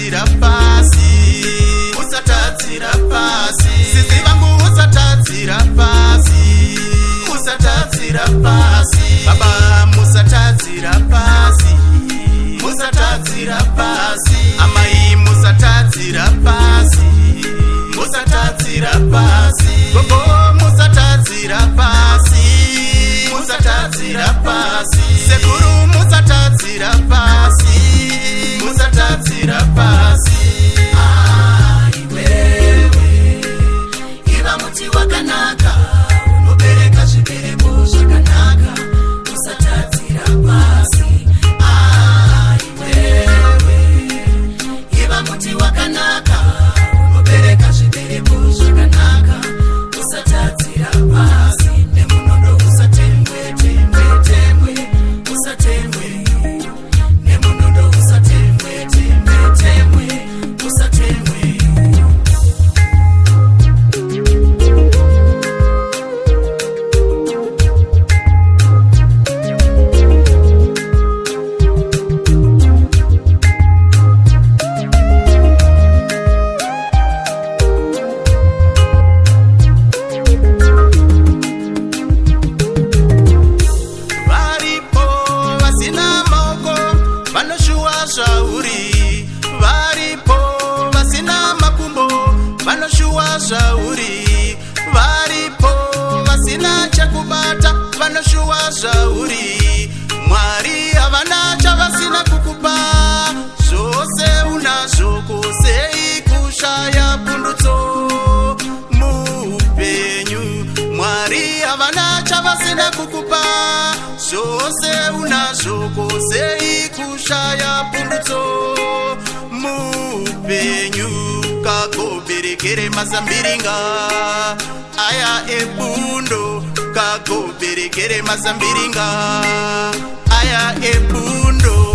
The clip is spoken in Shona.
usatadzira pasi, usatadzira pasi, sisi vangu usatadzira pasi, usatadzira pasi, baba musatadzira pasi, musatadzira pasi, amai musatadzira pasi, musatadzira pasi, gogo musatadzira pasi, musatadzira pasi, sekuru musatadzira pasi, musatadzira pasi. Wewe iva muti wakanaka unobereka zvibereko zvakanaka, usatadzira pasi. Wewe iva muti wakanaka unobereka zvibereko zvakanaka, usatadzira pasi. Nemunondo usatemwe temwe temwe, usatemwe. Nemunondo usatemwe temwe temwe, usatemwe. Varipo vasina maoko vanoshuwa zvauri, varipo vasina makumbo vanoshuwa zvauri, varipo vasina chekubata vanoshuwa zvauri. Mwari havana chavasina kukupa, zvose unazvo, sei kushaya pundutso muupenyu. Mwari havana chavasina kukupa, zvose unazvo, sei kushaya pundutso muupenyu. Kagoberekere mazambiringa aya ebundo, kagoberekere mazambiringa aya ebundo.